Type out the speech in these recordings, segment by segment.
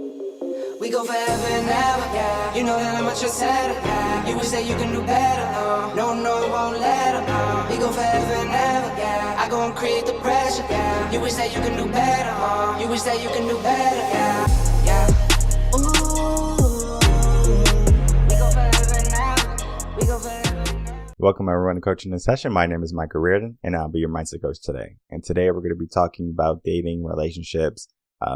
We go forever and ever, yeah. You know that I'm much better, yeah. You wish that you can do better, no, no, won't let them, We go forever and ever, yeah. I go and create the pressure, yeah. You wish that you can do better, You wish that you can do better, yeah, yeah. Ooh. We go forever and ever. We go forever and ever. Welcome everyone to Coaching in Session. My name is Michael Rearden, and I'll be your mindset coach today. And today we're going to be talking about dating, relationships,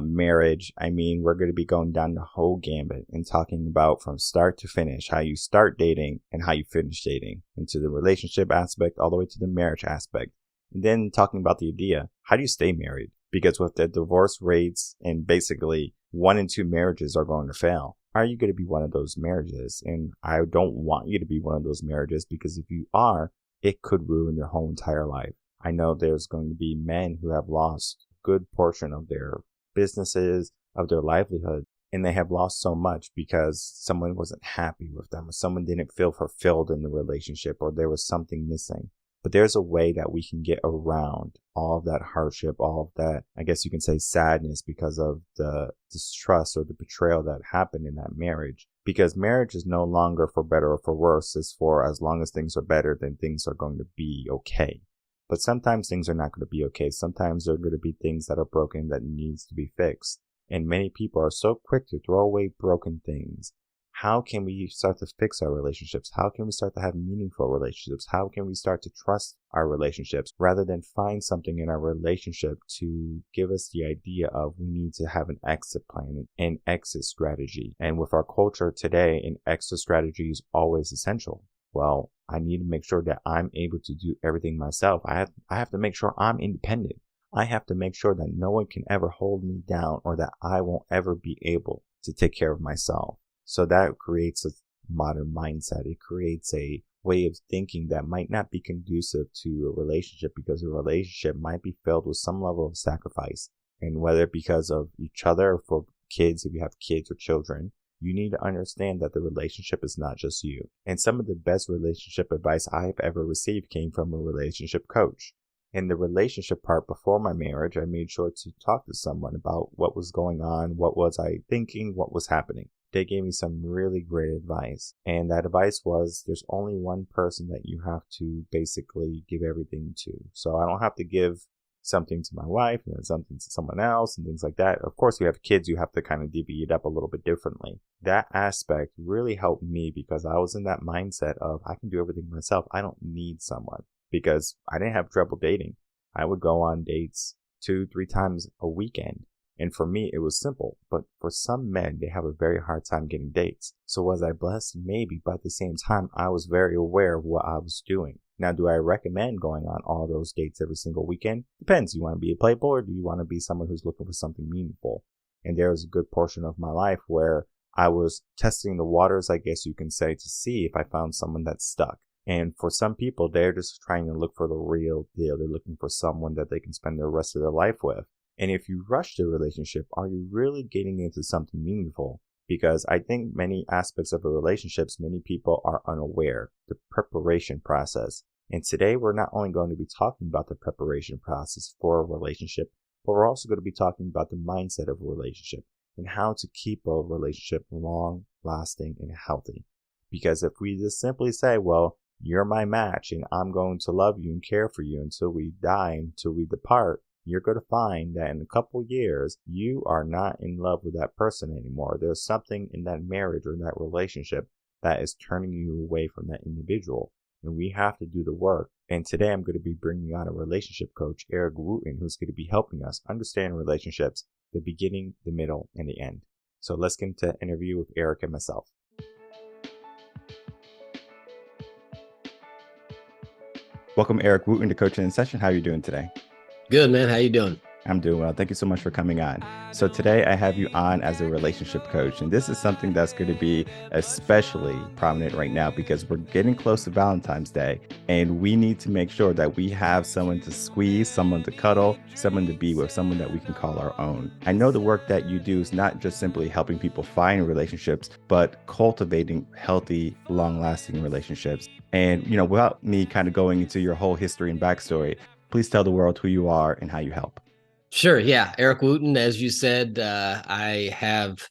marriage. We're going to be going down the whole gambit and talking about from start to finish, how you start dating and how you finish dating, into the relationship aspect all the way to the marriage aspect. And then talking about the idea, how do you stay married? Because with the divorce rates and basically 1 in 2 marriages are going to fail. Are you going to be one of those marriages? And I don't want you to be one of those marriages, because if you are, it could ruin your whole entire life. I know there's going to be men who have lost a good portion of their businesses, of their livelihood, and they have lost so much because someone wasn't happy with them, or someone didn't feel fulfilled in the relationship, or there was something missing. But there's a way that we can get around all of that hardship, all of that, I guess you can say, sadness because of the distrust or the betrayal that happened in that marriage. Because marriage is no longer for better or for worse. It's for as long as things are better, then things are going to be okay. But sometimes things are not going to be okay. Sometimes there are going to be things that are broken that needs to be fixed. And many people are so quick to throw away broken things. How can we start to fix our relationships? How can we start to have meaningful relationships? How can we start to trust our relationships rather than find something in our relationship to give us the idea of we need to have an exit plan, an exit strategy? And with our culture today, an exit strategy is always essential. Well, I need to make sure that I'm able to do everything myself. I have to make sure I'm independent. I have to make sure that no one can ever hold me down, or that I won't ever be able to take care of myself. So that creates a modern mindset. It creates a way of thinking that might not be conducive to a relationship, because a relationship might be filled with some level of sacrifice. And whether because of each other, or for kids, if you have kids or children, you need to understand that the relationship is not just you. And some of the best relationship advice I have ever received came from a relationship coach. In the relationship part before my marriage, I made sure to talk to someone about what was going on, what was I thinking, what was happening. They gave me some really great advice. And that advice was, there's only one person that you have to basically give everything to. So I don't have to give something to my wife and then something to someone else and things like that. Of course, you have kids, you have to kind of divvy it up a little bit differently. That aspect really helped me, because I was in that mindset of I can do everything myself. I don't need someone, because I didn't have trouble dating. I would go on dates 2-3 times a weekend. And for me, it was simple. But for some men, they have a very hard time getting dates. So was I blessed? Maybe. But at the same time, I was very aware of what I was doing. Now, do I recommend going on all those dates every single weekend? Depends. Do you want to be a playboy, or do you want to be someone who's looking for something meaningful? And there was a good portion of my life where I was testing the waters, I guess you can say, to see if I found someone that stuck. And for some people, they're just trying to look for the real deal. They're looking for someone that they can spend the rest of their life with. And if you rush the relationship, are you really getting into something meaningful? Because I think many aspects of a relationship, many people are unaware, the preparation process. And today we're not only going to be talking about the preparation process for a relationship, but we're also going to be talking about the mindset of a relationship and how to keep a relationship long, lasting, and healthy. Because if we just simply say, well, you're my match and I'm going to love you and care for you until we die, until we depart, you're going to find that in a couple years, you are not in love with that person anymore. There's something in that marriage or that relationship that is turning you away from that individual. And we have to do the work. And today I'm going to be bringing on a relationship coach, Wooten, who's going to be helping us understand relationships, the beginning, the middle, and the end. So let's get into an interview with Eric and myself. Welcome, Eric Wooten, to Coaching in Session. How are you doing today? Good, man. How you doing? I'm doing well. Thank you so much for coming on. So today I have you on as a relationship coach, and this is something that's going to be especially prominent right now because we're getting close to Valentine's Day, and we need to make sure that we have someone to squeeze, someone to cuddle, someone to be with, someone that we can call our own. I know the work that you do is not just simply helping people find relationships, but cultivating healthy, long-lasting relationships. And, without me kind of going into your whole history and backstory, please tell the world who you are and how you help. Sure. Yeah. Eric Wooten, as you said, I have,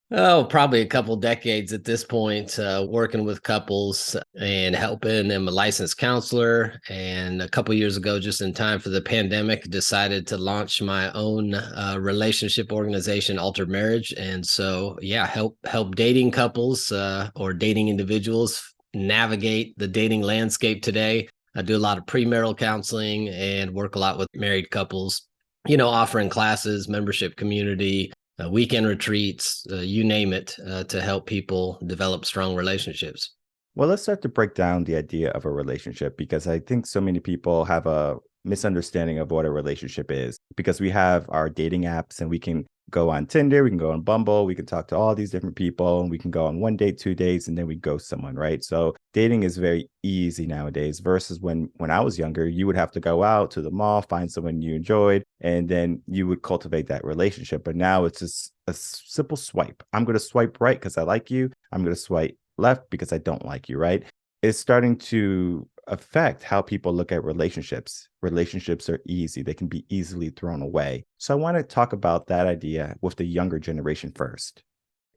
probably a couple decades at this point, working with couples and helping. I'm a licensed counselor. And a couple years ago, just in time for the pandemic, decided to launch my own relationship organization, Altered Marriage. And so, yeah, help dating couples or dating individuals navigate the dating landscape today. I do a lot of premarital counseling and work a lot with married couples, offering classes, membership community, weekend retreats, you name it, to help people develop strong relationships. Well, let's start to break down the idea of a relationship because I think so many people have a misunderstanding of what a relationship is because we have our dating apps and we can go on Tinder, we can go on Bumble, we can talk to all these different people, and we can go on 1 date, 2 dates, and then we ghost someone, right? So dating is very easy nowadays versus when I was younger, you would have to go out to the mall, find someone you enjoyed, and then you would cultivate that relationship. But now it's just a simple swipe. I'm going to swipe right because I like you. I'm going to swipe left because I don't like you, right? It's starting to affect how people look at relationships. Relationships are easy. They can be easily thrown away. So I want to talk about that idea with the younger generation first.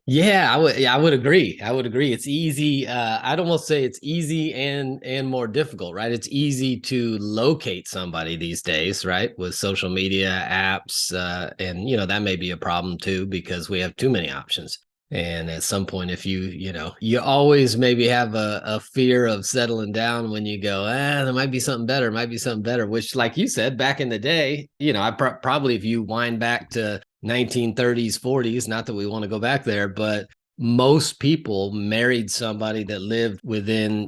Yeah, I would agree. I would agree. It's easy. I'd almost say it's easy and more difficult, right? It's easy to locate somebody these days, right? With social media apps, and that may be a problem too because we have too many options. And at some point, if you always maybe have a fear of settling down when you go, there might be something better, might be something better, which, like you said, back in the day, I probably, if you wind back to 1930s, 40s, not that we want to go back there, but most people married somebody that lived within,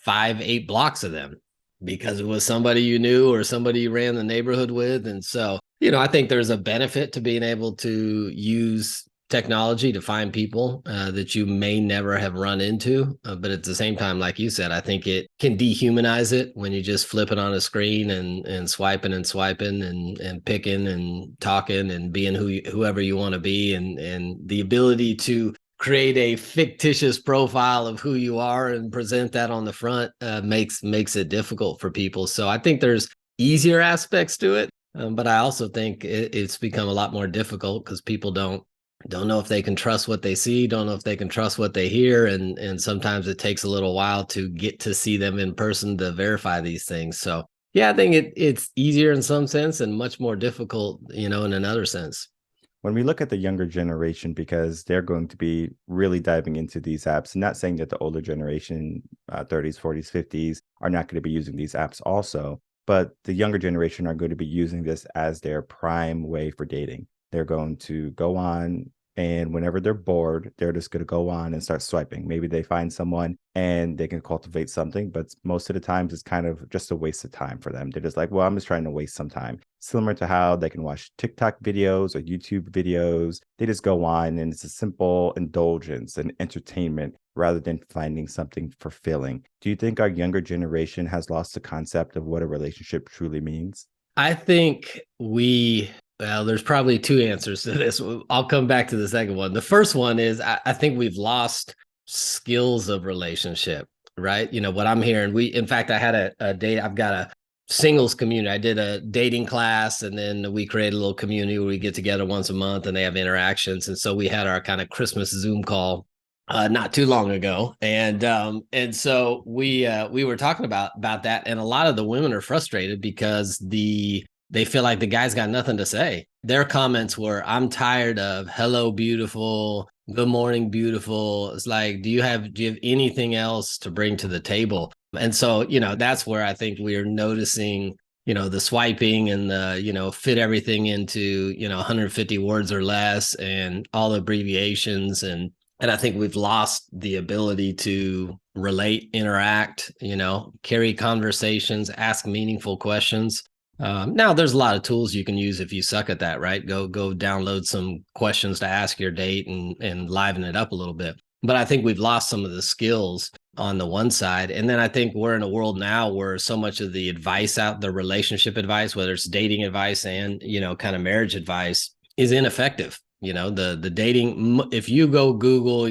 5-8 blocks of them because it was somebody you knew or somebody you ran the neighborhood with. And so, I think there's a benefit to being able to use technology to find people that you may never have run into. But at the same time, like you said, I think it can dehumanize it when you just flip it on a screen and swiping and swiping and picking and talking and being whoever you want to be. And the ability to create a fictitious profile of who you are and present that on the front makes it difficult for people. So I think there's easier aspects to it. But I also think it's become a lot more difficult because people don't know if they can trust what they see, don't know if they can trust what they hear. And sometimes it takes a little while to get to see them in person to verify these things. So yeah, I think it's easier in some sense and much more difficult, in another sense. When we look at the younger generation, because they're going to be really diving into these apps, not saying that the older generation, 30s, 40s, 50s, are not going to be using these apps also, but the younger generation are going to be using this as their prime way for dating. They're going to go on, and whenever they're bored, they're just going to go on and start swiping. Maybe they find someone and they can cultivate something, but most of the times it's kind of just a waste of time for them. They're just like, well, I'm just trying to waste some time. Similar to how they can watch TikTok videos or YouTube videos. They just go on and it's a simple indulgence and entertainment rather than finding something fulfilling. Do you think our younger generation has lost the concept of what a relationship truly means? I think well, there's probably two answers to this. I'll come back to the second one. The first one is I think we've lost skills of relationship, right? What I'm hearing, in fact, I had a date. I've got a singles community. I did a dating class and then we created a little community where we get together once a month and they have interactions. And so we had our kind of Christmas Zoom call not too long ago. And so we were talking about that. And a lot of the women are frustrated because they feel like the guy's got nothing to say. Their comments were, I'm tired of hello, beautiful, good morning, beautiful. It's like, do you have anything else to bring to the table? And so, that's where I think we are noticing, the swiping and the, fit everything into, 150 words or less and all abbreviations. And I think we've lost the ability to relate, interact, carry conversations, ask meaningful questions. Now there's a lot of tools you can use if you suck at that, right? Go download some questions to ask your date and liven it up a little bit. But I think we've lost some of the skills on the one side. And then I think we're in a world now where so much of the advice the relationship advice, whether it's dating advice and, kind of marriage advice, is ineffective. The dating, if you go Google,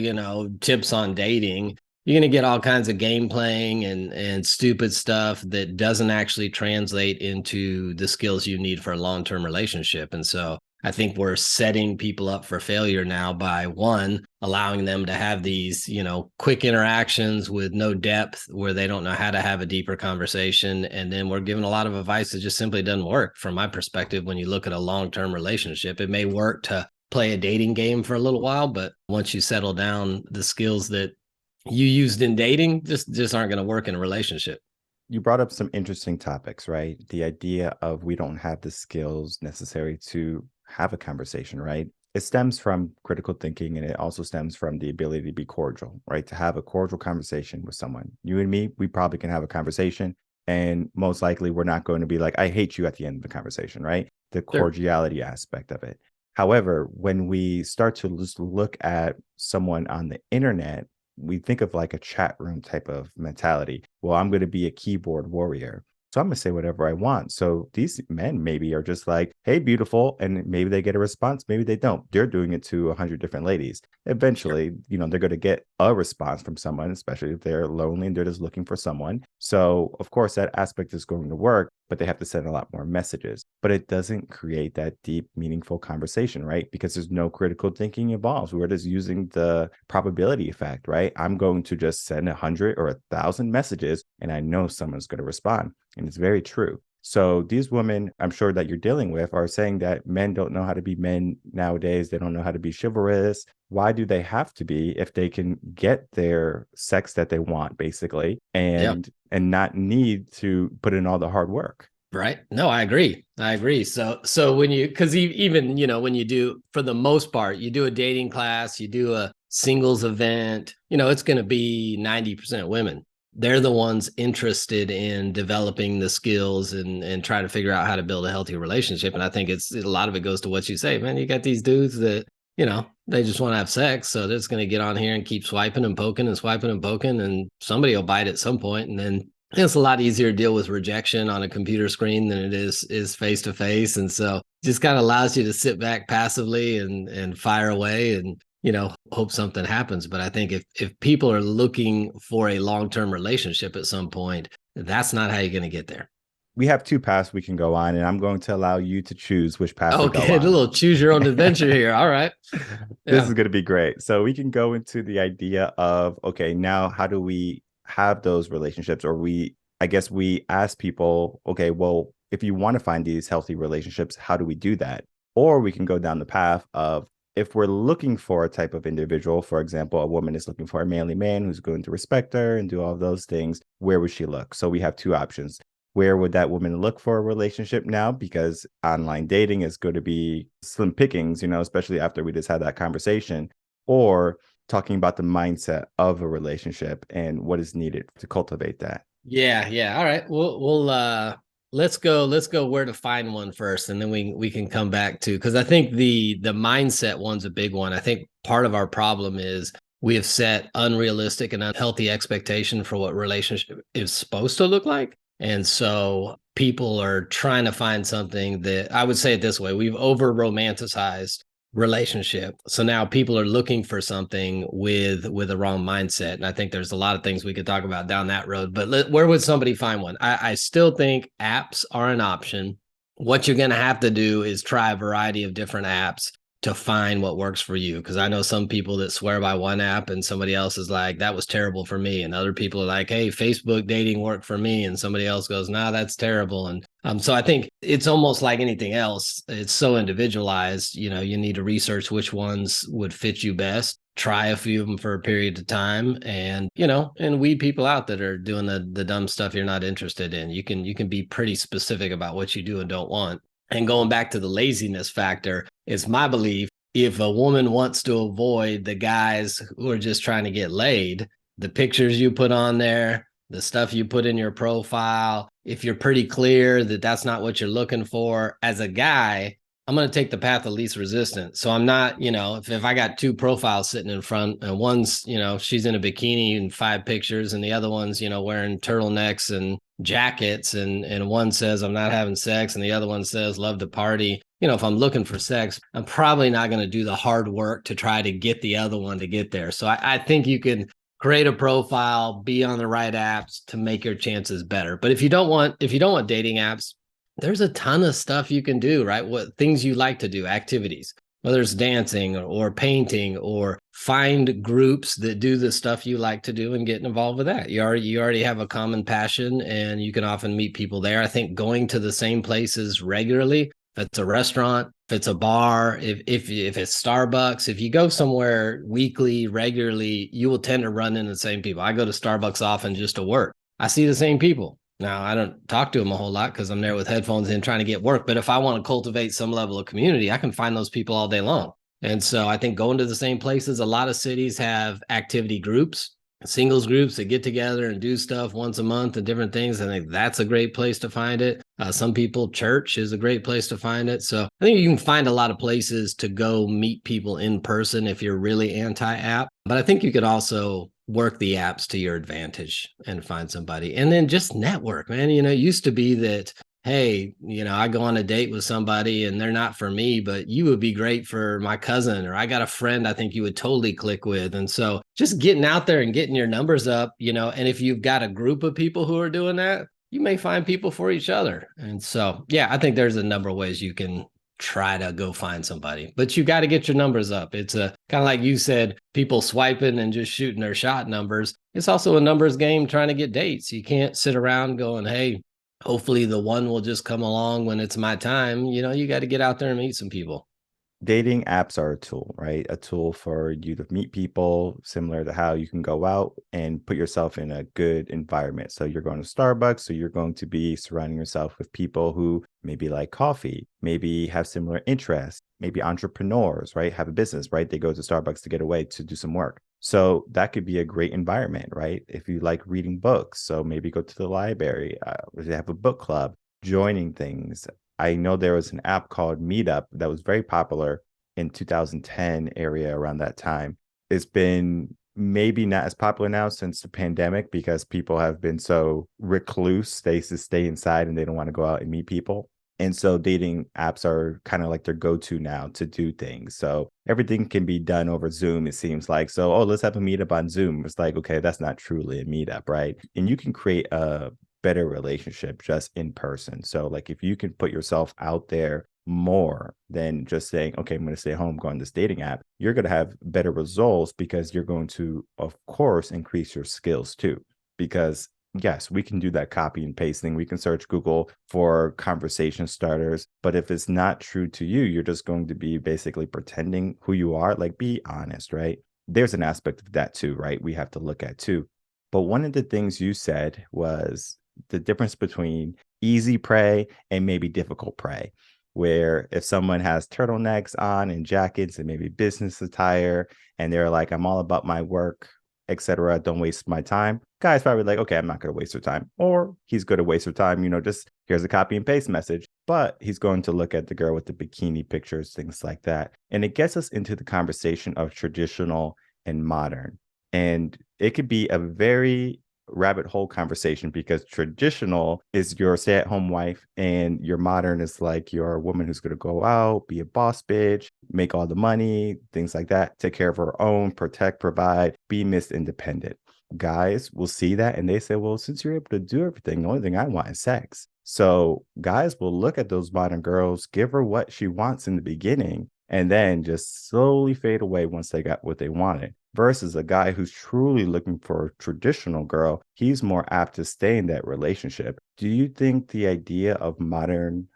tips on dating, you're going to get all kinds of game playing and stupid stuff that doesn't actually translate into the skills you need for a long-term relationship. And so I think we're setting people up for failure now by, one, allowing them to have these, quick interactions with no depth where they don't know how to have a deeper conversation. And then we're giving a lot of advice that just simply doesn't work from my perspective. When you look at a long-term relationship, it may work to play a dating game for a little while, but once you settle down, the skills that you used in dating just aren't going to work in a relationship. You brought up some interesting topics, right? The idea of we don't have the skills necessary to have a conversation, right? It stems from critical thinking, and it also stems from the ability to be cordial, right? To have a cordial conversation with someone. You and me, we probably can have a conversation, and most likely we're not going to be like, I hate you at the end of the conversation, right? The cordiality aspect of it. However, when we start to just look at someone on the internet, we think of like a chat room type of mentality. Well, I'm going to be a keyboard warrior, so I'm going to say whatever I want. So these men maybe are just like, hey, beautiful. And maybe they get a response. Maybe they don't. They're doing it to 100 different ladies. Eventually, they're going to get a response from someone, especially if they're lonely and they're just looking for someone. So of course, that aspect is going to work, but they have to send a lot more messages. But it doesn't create that deep, meaningful conversation, right? Because there's no critical thinking involved. We're just using the probability effect, right? I'm going to just send 100 or 1,000 messages, and I know someone's going to respond. And it's very true. So these women, I'm sure that you're dealing with, are saying that men don't know how to be men nowadays. They don't know how to be chivalrous. Why do they have to be if they can get their sex that they want, basically, and not need to put in all the hard work? Right. No, I agree. So when because even, when you do, for the most part, you do a dating class, you do a singles event, it's going to be 90% women. They're the ones interested in developing the skills and try to figure out how to build a healthy relationship. And I think a lot of it goes to what you say, man. You got these dudes that, they just want to have sex. So they're just going to get on here and keep swiping and poking and swiping and poking, and somebody will bite at some point. And then it's a lot easier to deal with rejection on a computer screen than it is face to face. And so it just kind of allows you to sit back passively and fire away and, hope something happens. But I think if people are looking for a long-term relationship at some point, that's not how you're going to get there. We have two paths we can go on, and I'm going to allow you to choose which path to go on. Okay, a little choose your own adventure here. All right. This is going to be great. So we can go into the idea of, okay, now how do we have those relationships? Or I guess we ask people, okay, well, if you want to find these healthy relationships, how do we do that? Or we can go down the path of, if we're looking for a type of individual, for example, a woman is looking for a manly man who's going to respect her and do all of those things, where would she look? So we have two options. Where would that woman look for a relationship now? Because online dating is going to be slim pickings, especially after we just had that conversation. Or talking about the mindset of a relationship and what is needed to cultivate that. Yeah. All right. We'll let's go where to find one first, and then we can come back to, because I think the mindset one's a big one. I think part of our problem is we have set unrealistic and unhealthy expectation for what relationship is supposed to look like. And so people are trying to find something that, I would say it this way, we've over romanticized relationship. So now people are looking for something with a wrong mindset. And I think there's a lot of things we could talk about down that road, but where would somebody find one? I still think apps are an option. What you're going to have to do is try a variety of different apps to find what works for you. Because I know some people that swear by one app and somebody else is like, that was terrible for me. And other people are like, hey, Facebook dating worked for me. And somebody else goes, nah, that's terrible. And so I think it's almost like anything else. It's so individualized. You need to research which ones would fit you best. Try a few of them for a period of time, and weed people out that are doing the dumb stuff you're not interested in. You can be pretty specific about what you do and don't want. And going back to the laziness factor, it's my belief, if a woman wants to avoid the guys who are just trying to get laid, the pictures you put on there, the stuff you put in your profile, if you're pretty clear that that's not what you're looking for, as a guy, I'm going to take the path of least resistance. So I'm not, if I got two profiles sitting in front, and one's, she's in a bikini in 5 pictures, and the other one's, wearing turtlenecks and jackets, and one says I'm not having sex, and the other one says love to party. If I'm looking for sex, I'm probably not going to do the hard work to try to get the other one to get there. So I think you can create a profile, be on the right apps to make your chances better. But if you don't want dating apps, there's a ton of stuff you can do, right? What things you like to do, activities, whether it's dancing or painting, or find groups that do the stuff you like to do and get involved with that. You already have a common passion, and you can often meet people there. I think going to the same places regularly, if it's a restaurant, if it's a bar, if it's Starbucks, if you go somewhere weekly, regularly, you will tend to run into the same people. I go to Starbucks often just to work. I see the same people. Now, I don't talk to them a whole lot because I'm there with headphones in trying to get work. But if I want to cultivate some level of community, I can find those people all day long. And so I think going to the same places, a lot of cities have activity groups, singles groups that get together and do stuff once a month and different things. I think that's a great place to find it. Some people, church is a great place to find it. So I think you can find a lot of places to go meet people in person if you're really anti-app. But I think you could also work the apps to your advantage and find somebody. And then just network, man. It used to be that, hey, I go on a date with somebody and they're not for me, but you would be great for my cousin, or I got a friend I think you would totally click with. And so just getting out there and getting your numbers up, and if you've got a group of people who are doing that, you may find people for each other. And so, yeah, I think there's a number of ways you can try to go find somebody, but you got to get your numbers up. It's a kind of like you said, people swiping and just shooting their shot numbers. It's also a numbers game trying to get dates. You can't sit around going, hey, hopefully the one will just come along when it's my time. You got to get out there and meet some people. Dating apps are a tool, right? A tool for you to meet people, similar to how you can go out and put yourself in a good environment. So you're going to Starbucks, so you're going to be surrounding yourself with people who maybe like coffee, maybe have similar interests, maybe entrepreneurs, right? Have a business, right? They go to Starbucks to get away to do some work. So that could be a great environment, right? If you like reading books, so maybe go to the library, if they have a book club, joining things. I know there was an app called Meetup that was very popular in 2010 area around that time. It's been maybe not as popular now since the pandemic because people have been so recluse. They used to stay inside and they don't want to go out and meet people. And so dating apps are kind of like their go-to now to do things. So everything can be done over Zoom, it seems like. So, let's have a meetup on Zoom. It's like, okay, that's not truly a meetup, right? And you can create a better relationship just in person. So like if you can put yourself out there more than just saying, okay, I'm going to stay home, go on this dating app, you're going to have better results because you're going to, of course, increase your skills too. Because yes, we can do that copy and pasting. We can search Google for conversation starters. But if it's not true to you, you're just going to be basically pretending who you are. Like, be honest, right? There's an aspect of that too, right? We have to look at too. But one of the things you said was the difference between easy prey and maybe difficult prey, where if someone has turtlenecks on and jackets and maybe business attire, and they're like, I'm all about my work, etc., don't waste my time. Guy's probably like, okay, I'm not going to waste her time. Or he's going to waste her time, just here's a copy and paste message. But he's going to look at the girl with the bikini pictures, things like that. And it gets us into the conversation of traditional and modern. And it could be a very rabbit hole conversation because traditional is your stay-at-home wife and your modern is like your woman who's going to go out, be a boss bitch, make all the money, things like that, take care of her own, protect, provide, be Miss Independent. Guys will see that and they say, well, since you're able to do everything, the only thing I want is sex. So guys will look at those modern girls, give her what she wants in the beginning, and then just slowly fade away once they got what they wanted. Versus a guy who's truly looking for a traditional girl, he's more apt to stay in that relationship. Do you think the idea of modern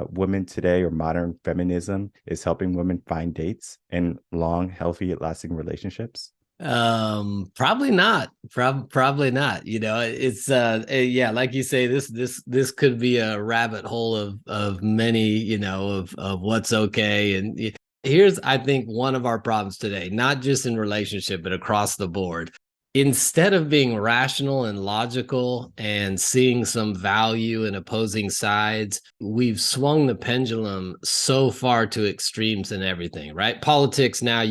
women today, or modern feminism, is helping women find dates and long, healthy, lasting relationships? Probably not. Probably not. It's yeah, like you say, this could be a rabbit hole of many, of what's okay. And here's, I think, one of our problems today, not just in relationship, but across the board. Instead of being rational and logical and seeing some value in opposing sides, we've swung the pendulum so far to extremes in everything, right? Politics now,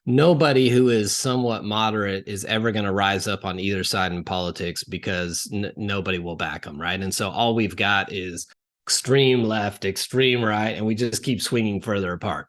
nobody who is somewhat moderate is ever going to rise up on either side in politics because nobody will back them, right? And so all we've got is extreme left, extreme right, and we just keep swinging further apart.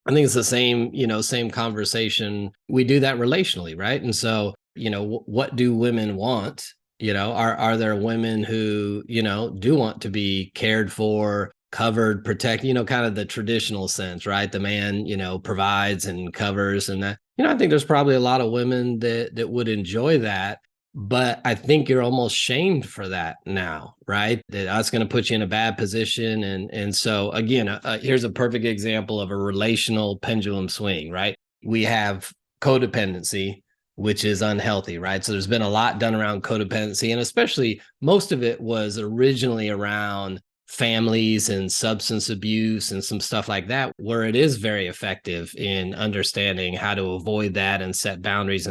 I think it's the same, same conversation. We do that relationally, right? And so, what do women want? Are there women who, do want to be cared for, covered, protect, kind of the traditional sense, right? The man, provides and covers and that. I think there's probably a lot of women that would enjoy that. But I think you're almost shamed for that now, right? That's going to put you in a bad position. And so again, here's a perfect example of a relational pendulum swing, right? We have codependency, which is unhealthy, right? So there's been a lot done around codependency, and especially most of it was originally around families and substance abuse and some stuff like that, where it is very effective in understanding how to avoid that and set boundaries.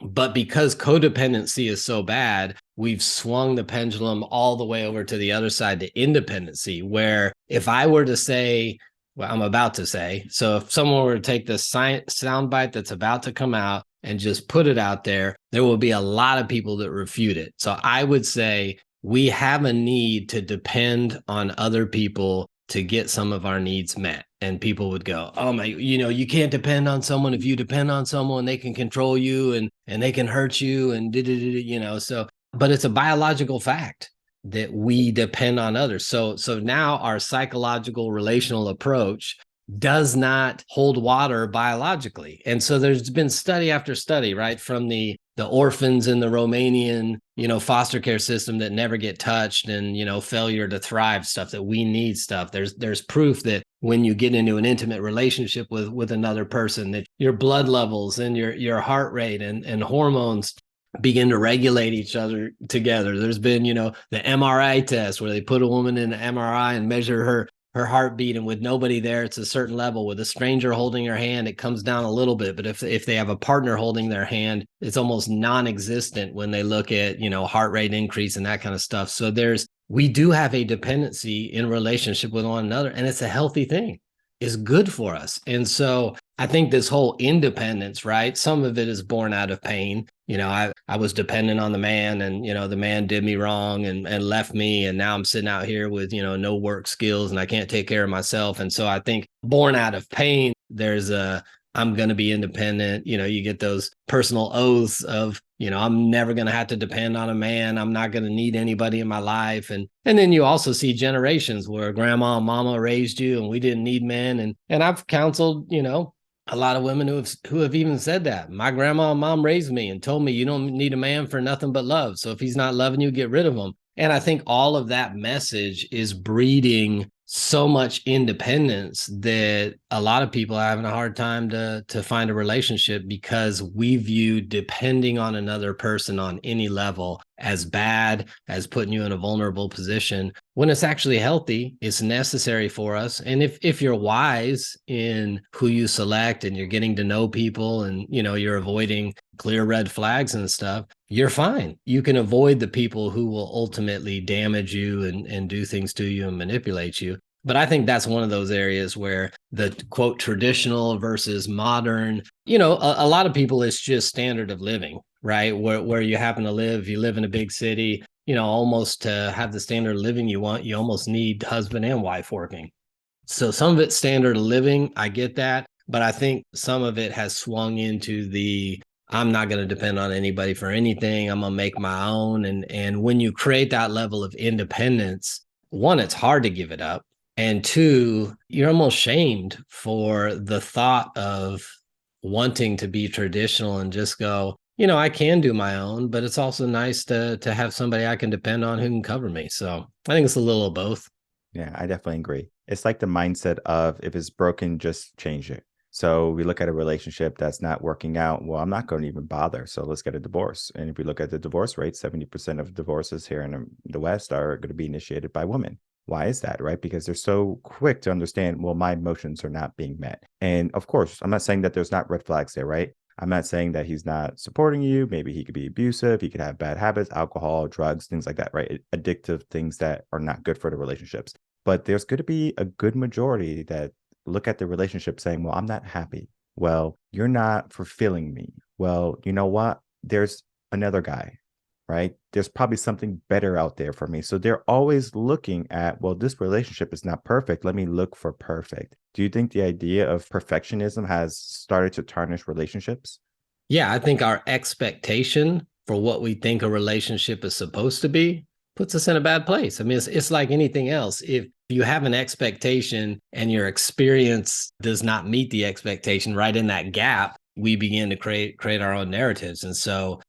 But because codependency is so bad, we've swung the pendulum all the way over to the other side to independency, where if I were to say, well, I'm about to say, so if someone were to take the soundbite that's about to come out and just put it out there, there will be a lot of people that refute it. So I would say we have a need to depend on other people to get some of our needs met. And people would go, oh my, you can't depend on someone. If you depend on someone, they can control you and they can hurt you and so, but it's a biological fact that we depend on others. So now our psychological relational approach does not hold water biologically. And so there's been study after study, right? From the orphans in the Romanian, foster care system that never get touched and, failure to thrive stuff, that we need stuff. There's proof that when you get into an intimate relationship with another person, that your blood levels and your heart rate and hormones begin to regulate each other together. There's been, the MRI test where they put a woman in an MRI and measure her heartbeat, and with nobody there, it's a certain level. With a stranger holding her hand, it comes down a little bit. But if they have a partner holding their hand, it's almost non-existent when they look at, heart rate increase and that kind of stuff. So we do have a dependency in relationship with one another, and it's a healthy thing. It's good for us. And so I think this whole independence, right? Some of it is born out of pain. I was dependent on the man, and, the man did me wrong and left me. And now I'm sitting out here with, no work skills, and I can't take care of myself. And so I think born out of pain, there's I'm going to be independent. You get those personal oaths of, I'm never going to have to depend on a man. I'm not going to need anybody in my life. And then you also see generations where grandma and mama raised you and we didn't need men. And I've counseled, a lot of women who have even said that. My grandma and mom raised me and told me you don't need a man for nothing but love. So if he's not loving you, get rid of him. And I think all of that message is breeding so much independence that a lot of people are having a hard time to find a relationship, because we view depending on another person on any level as bad, as putting you in a vulnerable position, when it's actually healthy. It's necessary for us. And if you're wise in who you select and you're getting to know people and, you're avoiding clear red flags and stuff, you're fine. You can avoid the people who will ultimately damage you and do things to you and manipulate you. But I think that's one of those areas where the quote traditional versus modern, a lot of people, it's just standard of living, right? Where you happen to live, you live in a big city, almost to have the standard of living you want, you almost need husband and wife working. So some of it's standard of living. I get that. But I think some of it has swung into I'm not going to depend on anybody for anything. I'm going to make my own. And when you create that level of independence, one, it's hard to give it up. And two, you're almost shamed for the thought of wanting to be traditional and just go, I can do my own, but it's also nice to have somebody I can depend on who can cover me. So I think it's a little of both. Yeah, I definitely agree. It's like the mindset of, if it's broken, just change it. So we look at a relationship that's not working out. Well, I'm not going to even bother. So let's get a divorce. And if we look at the divorce rate, 70% of divorces here in the West are going to be initiated by women. Why is that, right? Because they're so quick to understand, well, my emotions are not being met. And of course, I'm not saying that there's not red flags there, right? I'm not saying that he's not supporting you. Maybe he could be abusive. He could have bad habits, alcohol, drugs, things like that, right? Addictive things that are not good for the relationships. But there's going to be a good majority that look at the relationship saying, well, I'm not happy. Well, you're not fulfilling me. Well, you know what? There's another guy. right? There's probably something better out there for me. So they're always looking at, well, this relationship is not perfect. Let me look for perfect. Do you think the idea of perfectionism has started to tarnish relationships? Yeah, I think our expectation for what we think a relationship is supposed to be puts us in a bad place. I mean, it's like anything else. If you have an expectation and your experience does not meet the expectation, right in that gap, we begin to create our own narratives. And so,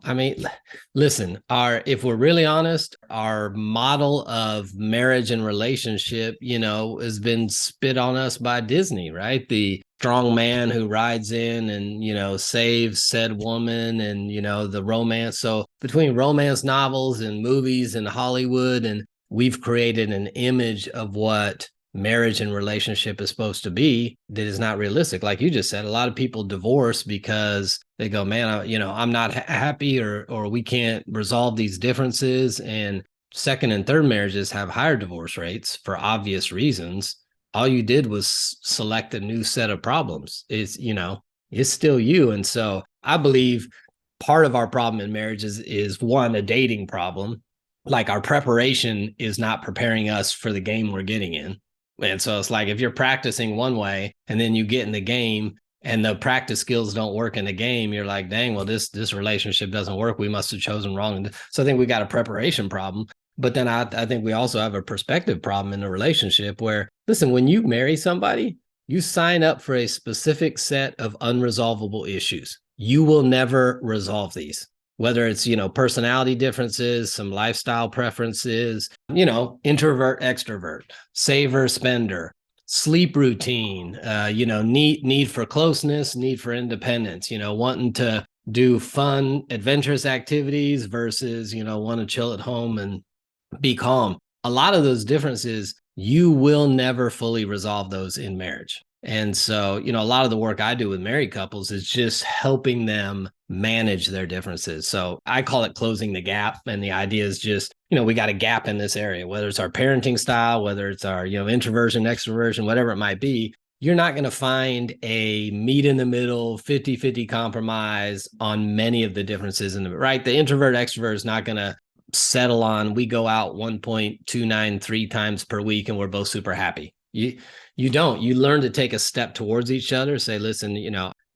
I mean, listen, if we're really honest, our model of marriage and relationship, has been spit on us by Disney, right? The strong man who rides in and, saves said woman and, the romance. So between romance novels and movies and Hollywood, and we've created an image of what marriage and relationship is supposed to be that is not realistic. Like you just said, a lot of people divorce because they go, man, I'm not happy, or we can't resolve these differences. And second and third marriages have higher divorce rates for obvious reasons. All you did was select a new set of problems. It's still you. And so I believe part of our problem in marriage is one, a dating problem. Like our preparation is not preparing us for the game we're getting in. And so it's like if you're practicing one way and then you get in the game and the practice skills don't work in the game, you're like, dang, well, this relationship doesn't work. We must have chosen wrong. So I think we got a preparation problem. But then I think we also have a perspective problem in the relationship where, listen, when you marry somebody, you sign up for a specific set of unresolvable issues. You will never resolve these, whether it's, personality differences, some lifestyle preferences, introvert, extrovert, saver, spender, sleep routine, need for closeness, need for independence, wanting to do fun, adventurous activities versus, want to chill at home and be calm. A lot of those differences, you will never fully resolve those in marriage. And so, a lot of the work I do with married couples is just helping them manage their differences. So I call it closing the gap. And the idea is just, we got a gap in this area, whether it's our parenting style, whether it's our, introversion, extroversion, whatever it might be. You're not going to find a meet in the middle 50-50 compromise on many of the differences right? The introvert extrovert is not going to settle on, we go out 1.293 times per week and we're both super happy. You don't. You learn to take a step towards each other, say, listen,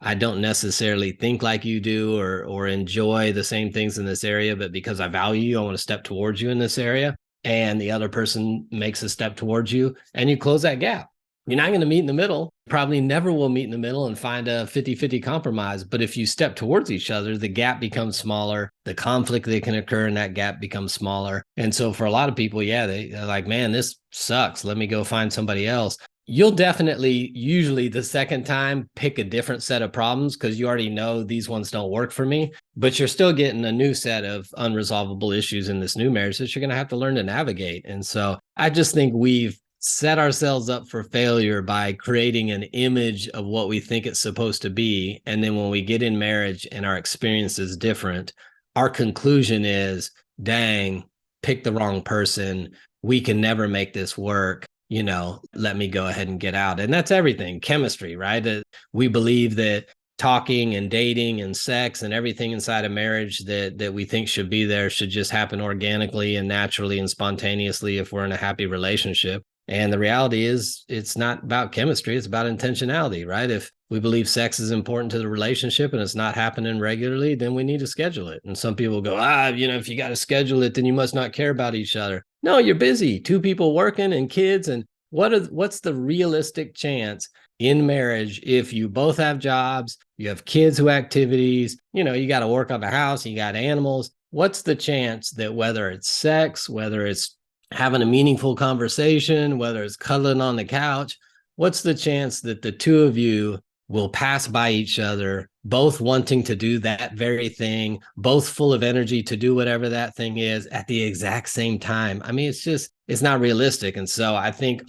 I don't necessarily think like you do or enjoy the same things in this area, but because I value you, I want to step towards you in this area. And the other person makes a step towards you and you close that gap. You're not going to meet in the middle. Probably never will meet in the middle and find a 50-50 compromise. But if you step towards each other, the gap becomes smaller. The conflict that can occur in that gap becomes smaller. And so for a lot of people, they're like, man, this sucks. Let me go find somebody else. You'll definitely, usually the second time, pick a different set of problems because you already know these ones don't work for me, but you're still getting a new set of unresolvable issues in this new marriage that you're going to have to learn to navigate. And so I just think we've set ourselves up for failure by creating an image of what we think it's supposed to be. And then when we get in marriage and our experience is different, our conclusion is, dang, pick the wrong person. We can never make this work. Let me go ahead and get out. And that's everything. Chemistry, right? We believe that talking and dating and sex and everything inside of marriage that we think should be there should just happen organically and naturally and spontaneously if we're in a happy relationship. And the reality is it's not about chemistry. It's about intentionality, right? If we believe sex is important to the relationship and it's not happening regularly, then we need to schedule it. And some people go, if you got to schedule it, then you must not care about each other. No, you're busy. Two people working and kids. And what's the realistic chance in marriage if you both have jobs, you have kids who activities, you got to work on the house, you got animals. What's the chance that whether it's sex, whether it's having a meaningful conversation, whether it's cuddling on the couch, what's the chance that the two of you will pass by each other, both wanting to do that very thing, both full of energy to do whatever that thing is at the exact same time? I mean, it's not realistic. And so I think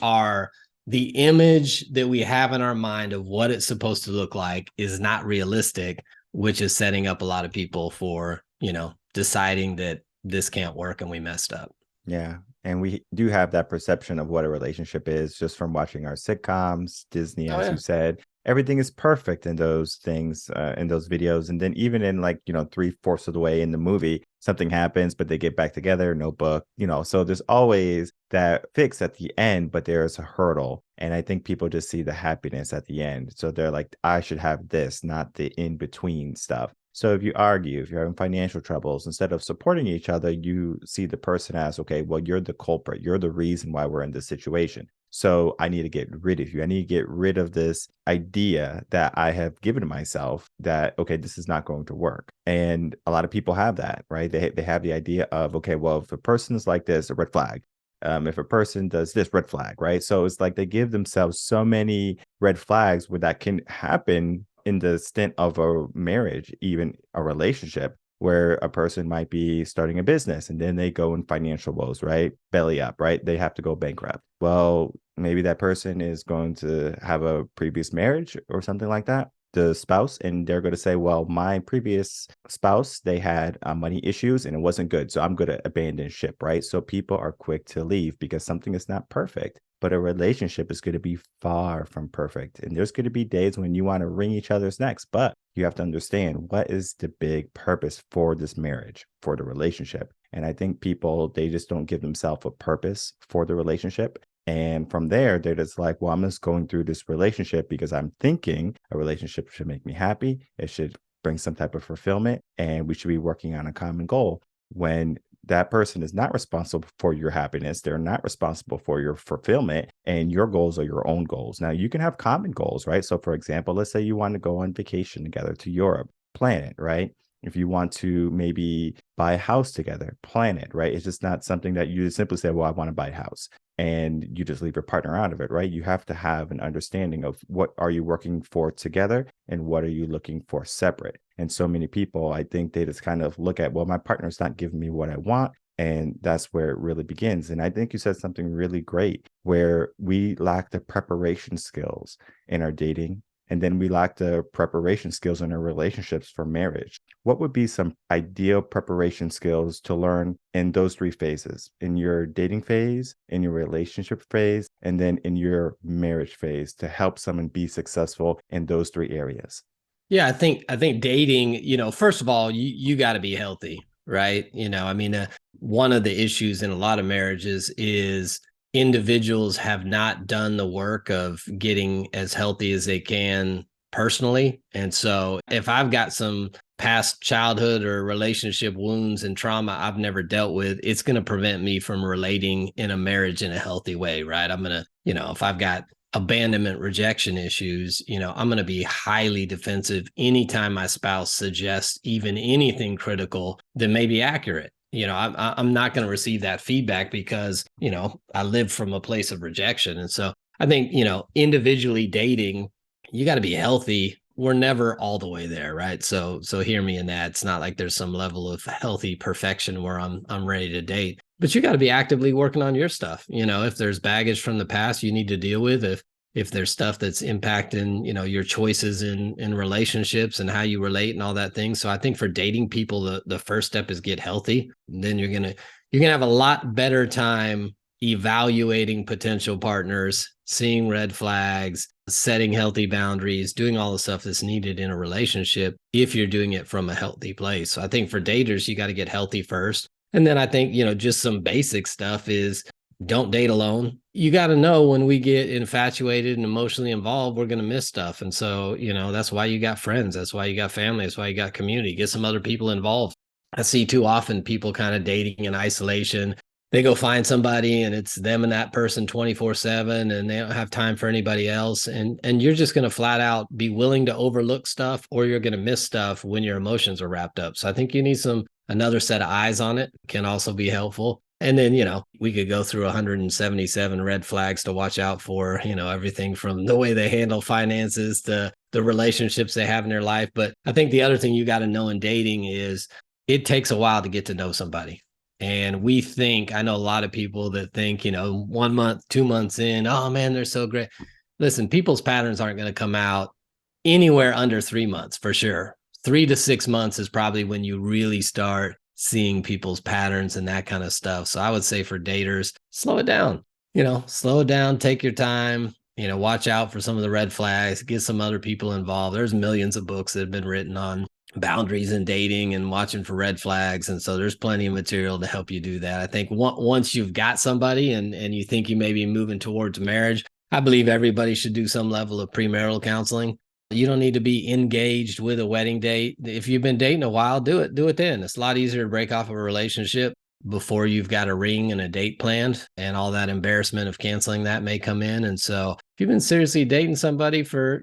the image that we have in our mind of what it's supposed to look like is not realistic, which is setting up a lot of people for, deciding that this can't work and we messed up. Yeah. And we do have that perception of what a relationship is just from watching our sitcoms, Disney, as you said. Everything is perfect in those things, in those videos. And then even in 3/4 of the way in the movie, something happens, but they get back together, no book, so there's always that fix at the end, but there's a hurdle. And I think people just see the happiness at the end. So they're like, I should have this, not the in between stuff. So if you argue, if you're having financial troubles, instead of supporting each other, you see the person as, okay, well, you're the culprit. You're the reason why we're in this situation. So I need to get rid of you. I need to get rid of this idea that I have given to myself that, okay, this is not going to work. And a lot of people have that, right? They have the idea of, okay, well, if a person is like this, a red flag. If a person does this, red flag, right? So it's like they give themselves so many red flags where that can happen in the stint of a marriage, even a relationship, where a person might be starting a business and then they go in financial woes, right? Belly up, right? They have to go bankrupt. Well, maybe that person is going to have a previous marriage or something like that, the spouse, and they're going to say, well, my previous spouse, they had money issues and it wasn't good. So I'm going to abandon ship, right? So people are quick to leave because something is not perfect. But a relationship is going to be far from perfect. And there's going to be days when you want to wring each other's necks, but you have to understand what is the big purpose for this marriage, for the relationship. And I think people, they just don't give themselves a purpose for the relationship. And from there, they're just like, well, I'm just going through this relationship because I'm thinking a relationship should make me happy. It should bring some type of fulfillment, and we should be working on a common goal. When that person is not responsible for your happiness, they're not responsible for your fulfillment, and your goals are your own goals. Now, you can have common goals, right? So, for example, let's say you want to go on vacation together to Europe, plan it, right? If you want to maybe buy a house together, plan it, right? It's just not something that you just simply say, well, I want to buy a house, and you just leave your partner out of it, right? You have to have an understanding of what are you working for together and what are you looking for separate. And so many people, I think they just kind of look at, well, my partner's not giving me what I want. And that's where it really begins. And I think you said something really great where we lack the preparation skills in our dating. And then we lack the preparation skills in our relationships for marriage. What would be some ideal preparation skills to learn in those three phases? In your dating phase, in your relationship phase, and then in your marriage phase to help someone be successful in those three areas? Yeah, I think dating, first of all, you got to be healthy, right? One of the issues in a lot of marriages is individuals have not done the work of getting as healthy as they can personally. And so if I've got some past childhood or relationship wounds and trauma I've never dealt with, it's going to prevent me from relating in a marriage in a healthy way, right? I'm going to, if I've got abandonment, rejection issues, I'm going to be highly defensive anytime my spouse suggests even anything critical that may be accurate. I'm not going to receive that feedback because, I live from a place of rejection. And so I think, individually dating, you got to be healthy. We're never all the way there, right? So hear me in that. It's not like there's some level of healthy perfection where I'm ready to date, but you got to be actively working on your stuff. If there's baggage from the past you need to deal with, if there's stuff that's impacting, your choices in relationships and how you relate and all that thing. So I think for dating people, the first step is get healthy. And then you're gonna have a lot better time evaluating potential partners, seeing red flags, setting healthy boundaries, doing all the stuff that's needed in a relationship if you're doing it from a healthy place. So I think for daters, you got to get healthy first. And then I think, just some basic stuff is don't date alone. You got to know when we get infatuated and emotionally involved, we're going to miss stuff. And so, that's why you got friends. That's why you got family. That's why you got community. Get some other people involved. I see too often people kind of dating in isolation. They go find somebody and it's them and that person 24/7 and they don't have time for anybody else. And you're just going to flat out be willing to overlook stuff, or you're going to miss stuff when your emotions are wrapped up. So I think you need another set of eyes on it can also be helpful. And then, we could go through 177 red flags to watch out for, everything from the way they handle finances to the relationships they have in their life. But I think the other thing you got to know in dating is it takes a while to get to know somebody. And I know a lot of people that think, 1 month, 2 months in, oh man, they're so great. Listen, people's patterns aren't going to come out anywhere under 3 months for sure. 3 to 6 months is probably when you really start seeing people's patterns and that kind of stuff. So I would say for daters, slow it down, slow it down, take your time, watch out for some of the red flags, get some other people involved. There's millions of books that have been written on boundaries in dating and watching for red flags. And so there's plenty of material to help you do that. I think once you've got somebody and you think you may be moving towards marriage, I believe everybody should do some level of premarital counseling. You don't need to be engaged with a wedding date. If you've been dating a while, do it then. It's a lot easier to break off a relationship before you've got a ring and a date planned, and all that embarrassment of canceling that may come in. And so if you've been seriously dating somebody for,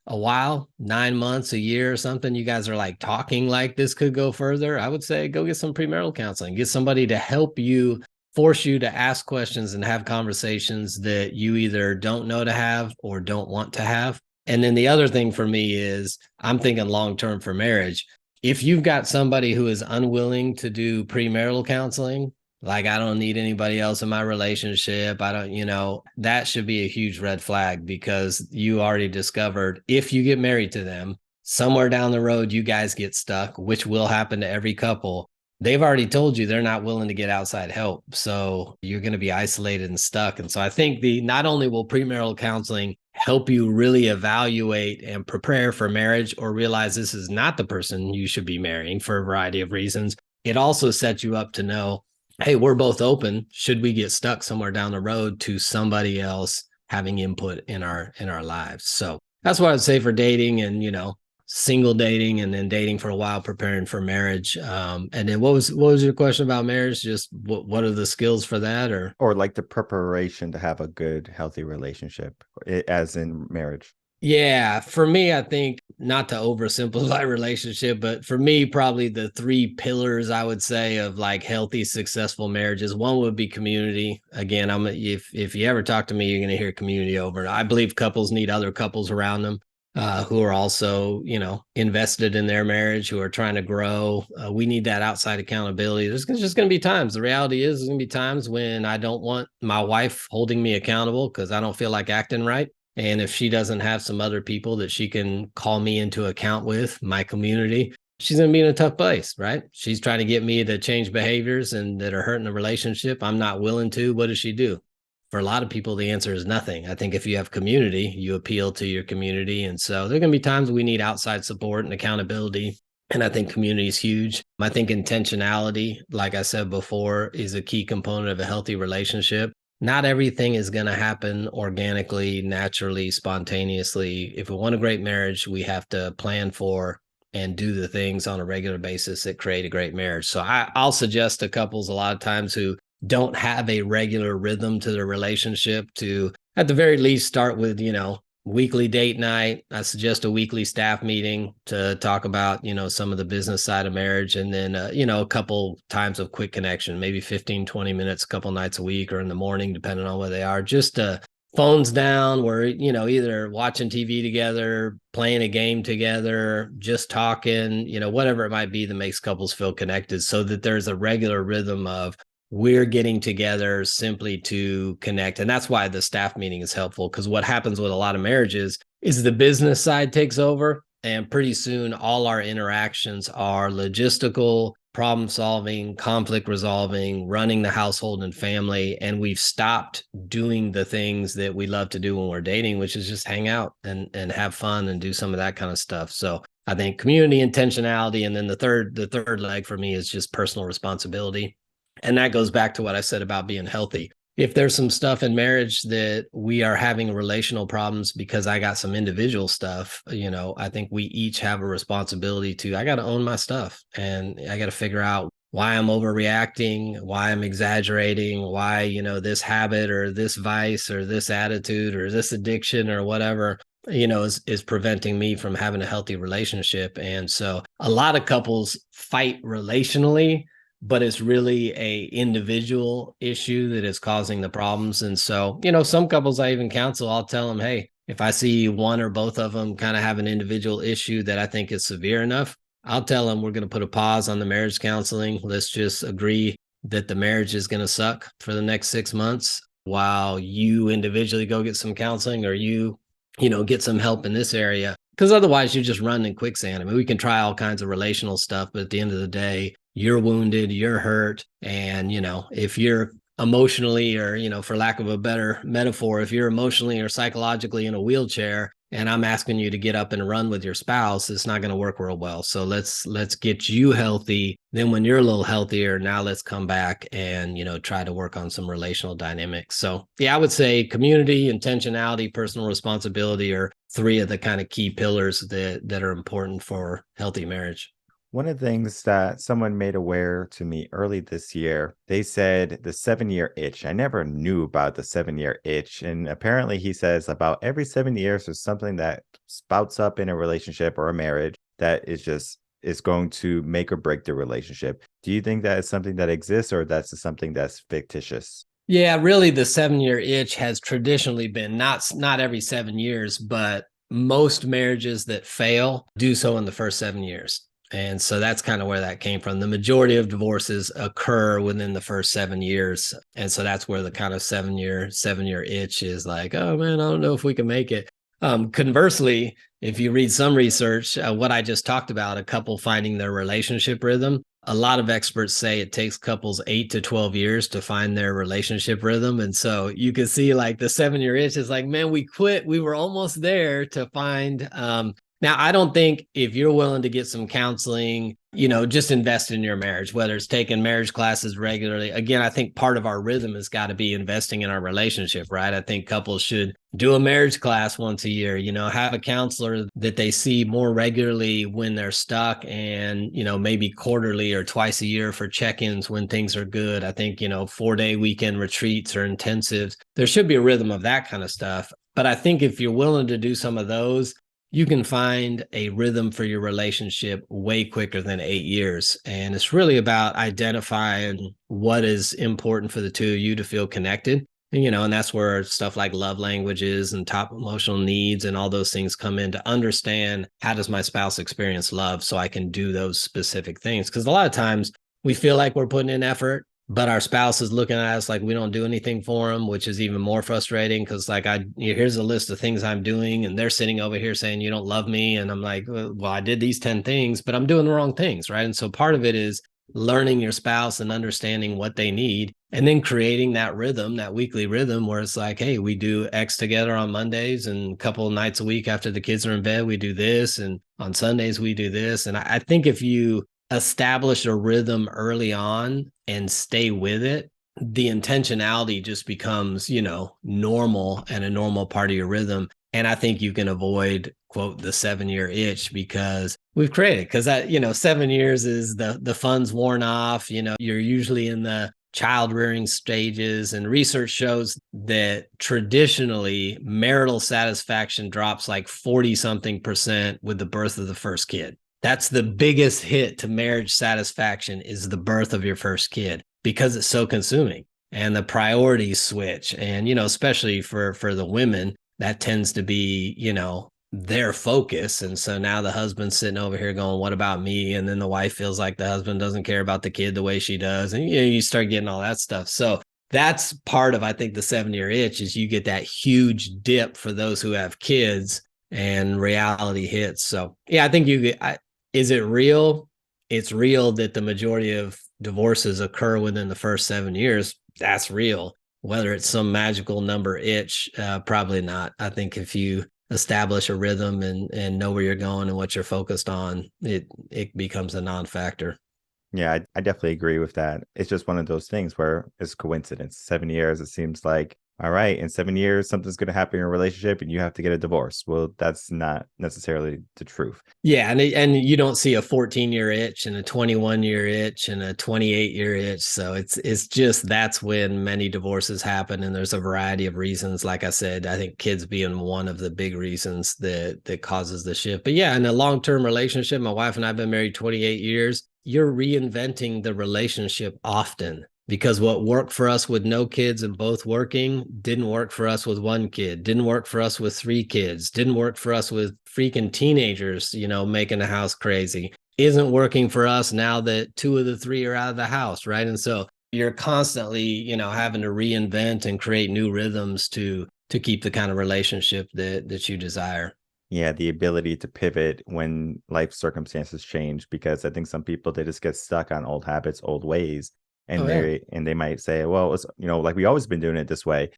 a while, 9 months, a year or something, you guys are like talking like this could go further, I would say go get some premarital counseling. Get somebody to help you, force you to ask questions and have conversations that you either don't know to have or don't want to have. And then the other thing for me is I'm thinking long-term for marriage. If you've got somebody who is unwilling to do premarital counseling, like, I don't need anybody else in my relationship, I don't, that should be a huge red flag, because you already discovered if you get married to them, somewhere down the road, you guys get stuck, which will happen to every couple. They've already told you they're not willing to get outside help. So you're going to be isolated and stuck. And so I think not only will premarital counseling help you really evaluate and prepare for marriage, or realize this is not the person you should be marrying for a variety of reasons, it also sets you up to know, hey, we're both open. Should we get stuck somewhere down the road to somebody else having input in our lives? So that's what I'd say for dating and, single dating, and then dating for a while, preparing for marriage. And then what was your question about marriage? Just what are the skills for that, or like the preparation to have a good, healthy relationship, as in marriage? Yeah, for me, I think, not to oversimplify relationship, but for me, probably the three pillars I would say of like healthy, successful marriages. One would be community. Again, if you ever talk to me, you're going to hear community over. I believe couples need other couples around them who are also, invested in their marriage, who are trying to grow. We need that outside accountability. There's just going to be times. The reality is, there's going to be times when I don't want my wife holding me accountable because I don't feel like acting right. And if she doesn't have some other people that she can call me into account with, my community, she's going to be in a tough place, right? She's trying to get me to change behaviors and that are hurting the relationship. I'm not willing to. What does she do? For a lot of people, the answer is nothing. I think if you have community, you appeal to your community. And so there are going to be times we need outside support and accountability. And I think community is huge. I think intentionality, like I said before, is a key component of a healthy relationship. Not everything is going to happen organically, naturally, spontaneously. If we want a great marriage, we have to plan for and do the things on a regular basis that create a great marriage. So I'll suggest to couples a lot of times who don't have a regular rhythm to their relationship to, at the very least, start with, weekly date night. I suggest a weekly staff meeting to talk about, some of the business side of marriage. And then, a couple times of quick connection, maybe 15, 20 minutes, a couple nights a week or in the morning, depending on where they are, just phones down, where, either watching TV together, playing a game together, just talking, whatever it might be that makes couples feel connected, so that there's a regular rhythm of, we're getting together simply to connect. And that's why the staff meeting is helpful, because what happens with a lot of marriages is the business side takes over, and pretty soon all our interactions are logistical, problem solving, conflict resolving, running the household and family. And we've stopped doing the things that we love to do when we're dating, which is just hang out and have fun and do some of that kind of stuff. So I think community, intentionality, and then the third leg for me is just personal responsibility. And that goes back to what I said about being healthy. If there's some stuff in marriage that we are having relational problems because I got some individual stuff, I think we each have a responsibility I got to own my stuff, and I got to figure out why I'm overreacting, why I'm exaggerating, why, this habit or this vice or this attitude or this addiction or whatever, is preventing me from having a healthy relationship. And so a lot of couples fight relationally, but it's really a individual issue that is causing the problems. And so, some couples I even counsel, I'll tell them, hey, if I see one or both of them kind of have an individual issue that I think is severe enough, I'll tell them we're going to put a pause on the marriage counseling. Let's just agree that the marriage is going to suck for the next 6 months while you individually go get some counseling, or you get some help in this area. Because otherwise you just run in quicksand. I mean, we can try all kinds of relational stuff, but at the end of the day, you're wounded, you're hurt. And, if you're emotionally, or, for lack of a better metaphor, if you're emotionally or psychologically in a wheelchair, and I'm asking you to get up and run with your spouse, it's not going to work real well. So let's get you healthy. Then when you're a little healthier, now let's come back and, try to work on some relational dynamics. So yeah, I would say community, intentionality, personal responsibility are three of the kind of key pillars that are important for healthy marriage. One of the things that someone made aware to me early this year, they said the 7-year itch. I never knew about the 7-year itch. And apparently he says about every 7 years, there's something that spouts up in a relationship or a marriage that is going to make or break the relationship. Do you think that is something that exists, or that's just something that's fictitious? Yeah, really the 7-year itch has traditionally been not every 7 years, but most marriages that fail do so in the first 7 years. And so that's kind of where that came from. The majority of divorces occur within the first 7 years. And so that's where the kind of 7-year itch is like, oh man, I don't know if we can make it. Conversely, if you read some research, what I just talked about, a couple finding their relationship rhythm, a lot of experts say it takes couples 8 to 12 years to find their relationship rhythm. And so you can see like the 7-year itch is like, man, we quit. We were almost there to find now, I don't think if you're willing to get some counseling, just invest in your marriage, whether it's taking marriage classes regularly. Again, I think part of our rhythm has got to be investing in our relationship, right? I think couples should do a marriage class once a year, have a counselor that they see more regularly when they're stuck, and, maybe quarterly or twice a year for check-ins when things are good. I think, 4-day weekend retreats or intensives. There should be a rhythm of that kind of stuff. But I think if you're willing to do some of those, you can find a rhythm for your relationship way quicker than 8 years. And it's really about identifying what is important for the two of you to feel connected. And that's where stuff like love languages and top emotional needs and all those things come in, to understand, how does my spouse experience love so I can do those specific things? Because a lot of times we feel like we're putting in effort, but our spouse is looking at us like we don't do anything for them, which is even more frustrating, because like here's a list of things I'm doing, and they're sitting over here saying you don't love me, and I'm like, well, I did these 10 things, but I'm doing the wrong things, right? And so part of it is learning your spouse and understanding what they need, and then creating that rhythm, that weekly rhythm, where it's like, hey, we do X together on Mondays, and a couple of nights a week after the kids are in bed, we do this, and on Sundays we do this. And I think if you establish a rhythm early on and stay with it, the intentionality just becomes, normal and a normal part of your rhythm. And I think you can avoid, quote, the 7-year itch, because we've created, because that, 7 years is the fun's worn off. You're usually in the child rearing stages, and research shows that traditionally marital satisfaction drops like 40-something% with the birth of the first kid. That's the biggest hit to marriage satisfaction, is the birth of your first kid, because it's so consuming and the priorities switch. And, especially for the women, that tends to be, their focus. And so now the husband's sitting over here going, what about me? And then the wife feels like the husband doesn't care about the kid the way she does. And, you start getting all that stuff. So that's part of, I think, the 7-year itch, is you get that huge dip for those who have kids and reality hits. So yeah, I think is it real? It's real that the majority of divorces occur within the first 7 years. That's real. Whether it's some magical number itch, probably not. I think if you establish a rhythm and know where you're going and what you're focused on, it becomes a non-factor. Yeah, I definitely agree with that. It's just one of those things where it's coincidence. 7 years, it seems like, all right, in 7 years, something's going to happen in your relationship and you have to get a divorce. Well, that's not necessarily the truth. Yeah, and you don't see a 14-year itch and a 21-year itch and a 28-year itch. So it's just, that's when many divorces happen, and there's a variety of reasons. Like I said, I think kids being one of the big reasons that causes the shift. But yeah, in a long-term relationship, my wife and I have been married 28 years. You're reinventing the relationship often, because what worked for us with no kids and both working didn't work for us with one kid, didn't work for us with 3 kids, didn't work for us with freaking teenagers, making the house crazy, isn't working for us now that 2 of the 3 are out of the house, right? And so you're constantly, having to reinvent and create new rhythms to keep the kind of relationship that you desire. Yeah, the ability to pivot when life circumstances change, because I think some people, they just get stuck on old habits, old ways. And Oh, yeah. they might say, well, it's, like we always been doing it this way.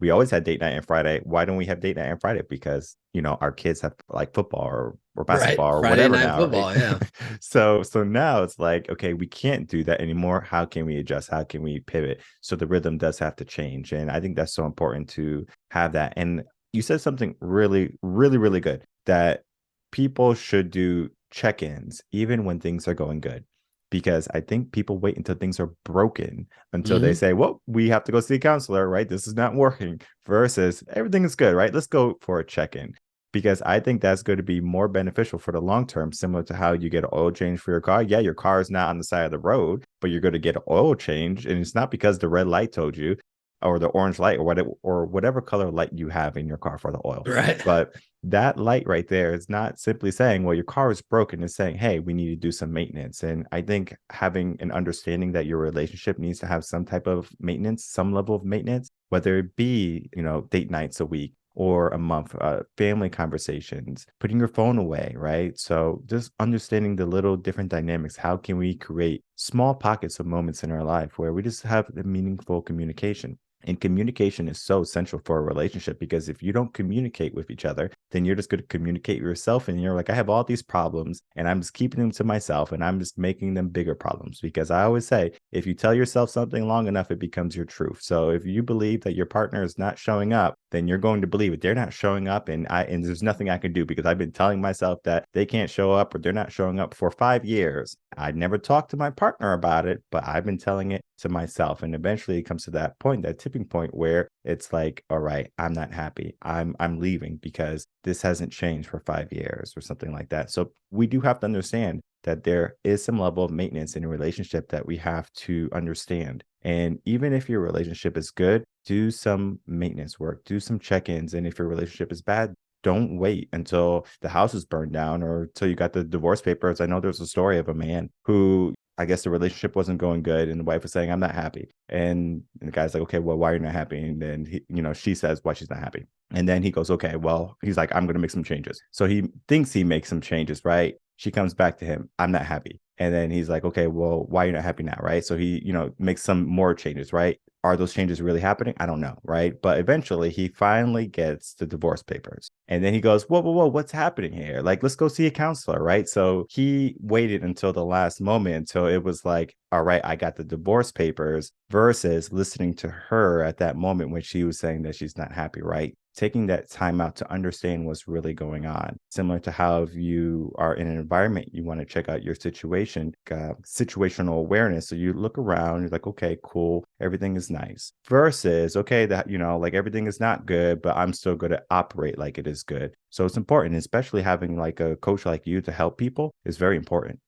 we always had date night on Friday. Why don't we have date night on Friday? Because, our kids have like football or Right. basketball or Friday whatever night now, right? football. Yeah. So now it's like, okay, we can't do that anymore. How can we adjust? How can we pivot? So the rhythm does have to change. And I think that's so important to have that. And you said something really, really, really good, that people should do check-ins even when things are going good. Because I think people wait until things are broken until they Mhm. say, well, we have to go see a counselor, right? This is not working, versus everything is good, right? Let's go for a check-in. Because I think that's going to be more beneficial for the long term, similar to how you get an oil change for your car. Yeah, your car is not on the side of the road, but you're going to get an oil change. And it's not because the red light told you, or the orange light, or whatever color light you have in your car for the oil. Right. But that light right there is not simply saying, well, your car is broken. It's saying, hey, we need to do some maintenance. And I think having an understanding that your relationship needs to have some type of maintenance, some level of maintenance, whether it be, date nights a week or a month, family conversations, putting your phone away, right? So just understanding the little different dynamics. How can we create small pockets of moments in our life where we just have the meaningful communication? And communication is so essential for a relationship, because if you don't communicate with each other, then you're just going to communicate yourself. And you're like, I have all these problems and I'm just keeping them to myself and I'm just making them bigger problems. Because I always say, if you tell yourself something long enough, it becomes your truth. So if you believe that your partner is not showing up, then you're going to believe it. They're not showing up, and there's nothing I can do, because I've been telling myself that they can't show up or they're not showing up for 5 years. I never talked to my partner about it, but I've been telling it to myself. And eventually it comes to that point, that tipping point, where it's like, all right, I'm not happy. I'm leaving because this hasn't changed for 5 years or something like that. So we do have to understand that there is some level of maintenance in a relationship that we have to understand. And even if your relationship is good, do some maintenance work, do some check-ins. And if your relationship is bad, don't wait until the house is burned down or until you got the divorce papers. I know there's a story of a man who, I guess the relationship wasn't going good, and the wife was saying, I'm not happy. And the guy's like, okay, well, why are you not happy? And then she says why she's not happy. And then he goes, okay, well, he's like, I'm going to make some changes. So he thinks he makes some changes, right? She comes back to him, I'm not happy. And then he's like, okay, well, why are you not happy now? Right. So he, makes some more changes, right? Are those changes really happening? I don't know. Right. But eventually he finally gets the divorce papers. And then he goes, whoa, whoa, whoa, what's happening here? Like, let's go see a counselor. Right. So he waited until the last moment, until it was like, all right, I got the divorce papers, versus listening to her at that moment when she was saying that she's not happy. Right. Taking that time out to understand what's really going on. Similar to how, if you are in an environment, you want to check out your situation, situational awareness. So you look around, you're like, okay, cool, everything is nice. Versus, okay, that, like everything is not good, but I'm still going to operate like it is good. So it's important, especially having like a coach like you to help people is very important.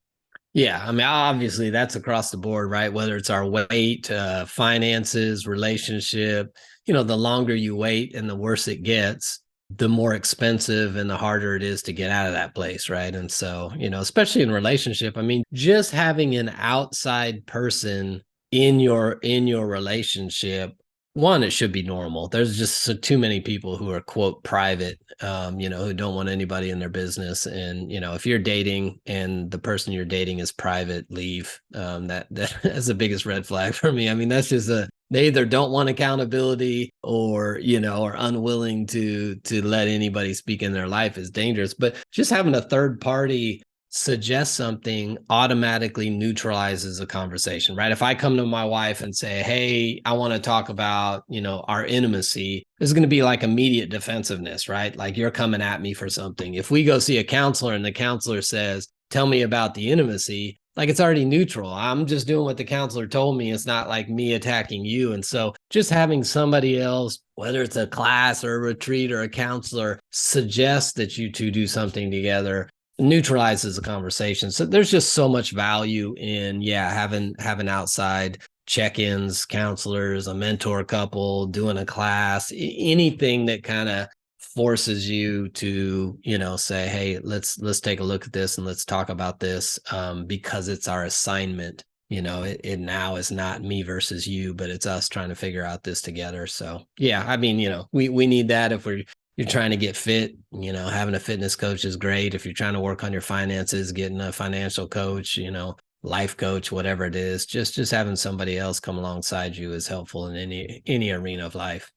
Yeah, I mean, obviously that's across the board, right? Whether it's our weight, finances, relationship, the longer you wait and the worse it gets, the more expensive and the harder it is to get out of that place, right? And so, especially in relationship, I mean, just having an outside person in your relationship, one, it should be normal. There's just too many people who are, quote, private, who don't want anybody in their business. And, if you're dating and the person you're dating is private, leave. That's the biggest red flag for me. I mean, that's just they either don't want accountability or, are unwilling to let anybody speak in their life is dangerous. But just having a third party suggest something automatically neutralizes a conversation, right? If I come to my wife and say, hey, I want to talk about, our intimacy, there's going to be like immediate defensiveness, right? Like, you're coming at me for something. If we go see a counselor and the counselor says, tell me about the intimacy, like, it's already neutral. I'm just doing what the counselor told me. It's not like me attacking you. And so just having somebody else, whether it's a class or a retreat or a counselor, suggest that you two do something together, neutralizes the conversation. So there's just so much value in, having outside check-ins, counselors, a mentor couple, doing a class, anything that kind of forces you to, say, hey, let's take a look at this and let's talk about this, because it's our assignment. It now is not me versus you, but it's us trying to figure out this together. So I mean, we need that if you're trying to get fit. Having a fitness coach is great. If you're trying to work on your finances, getting a financial coach, life coach, whatever it is, just having somebody else come alongside you is helpful in any arena of life.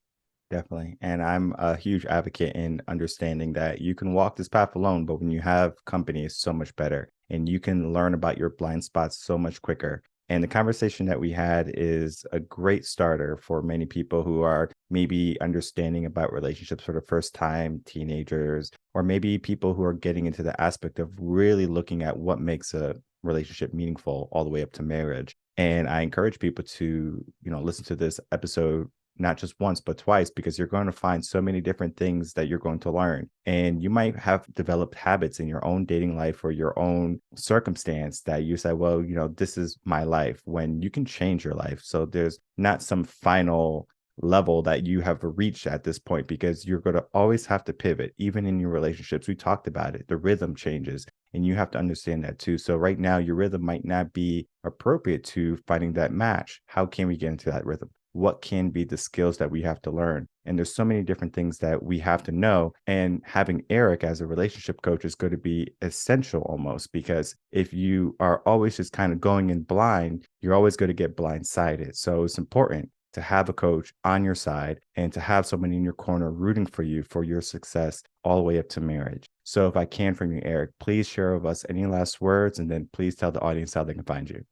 Definitely. And I'm a huge advocate in understanding that you can walk this path alone, but when you have company, it's so much better. And you can learn about your blind spots so much quicker. And the conversation that we had is a great starter for many people who are maybe understanding about relationships for the first time, teenagers, or maybe people who are getting into the aspect of really looking at what makes a relationship meaningful all the way up to marriage. And I encourage people to, listen to this episode not just once, but twice, because you're going to find so many different things that you're going to learn. And you might have developed habits in your own dating life or your own circumstance that you say, well, this is my life, when you can change your life. So there's not some final level that you have reached at this point, because you're going to always have to pivot, even in your relationships. We talked about it. The rhythm changes. And you have to understand that too. So right now, your rhythm might not be appropriate to finding that match. How can we get into that rhythm? What can be the skills that we have to learn? And there's so many different things that we have to know. And having Eric as a relationship coach is going to be essential almost, because if you are always just kind of going in blind, you're always going to get blindsided. So it's important to have a coach on your side and to have someone in your corner rooting for you for your success all the way up to marriage. So if I can from you, Eric, please share with us any last words, and then please tell the audience how they can find you.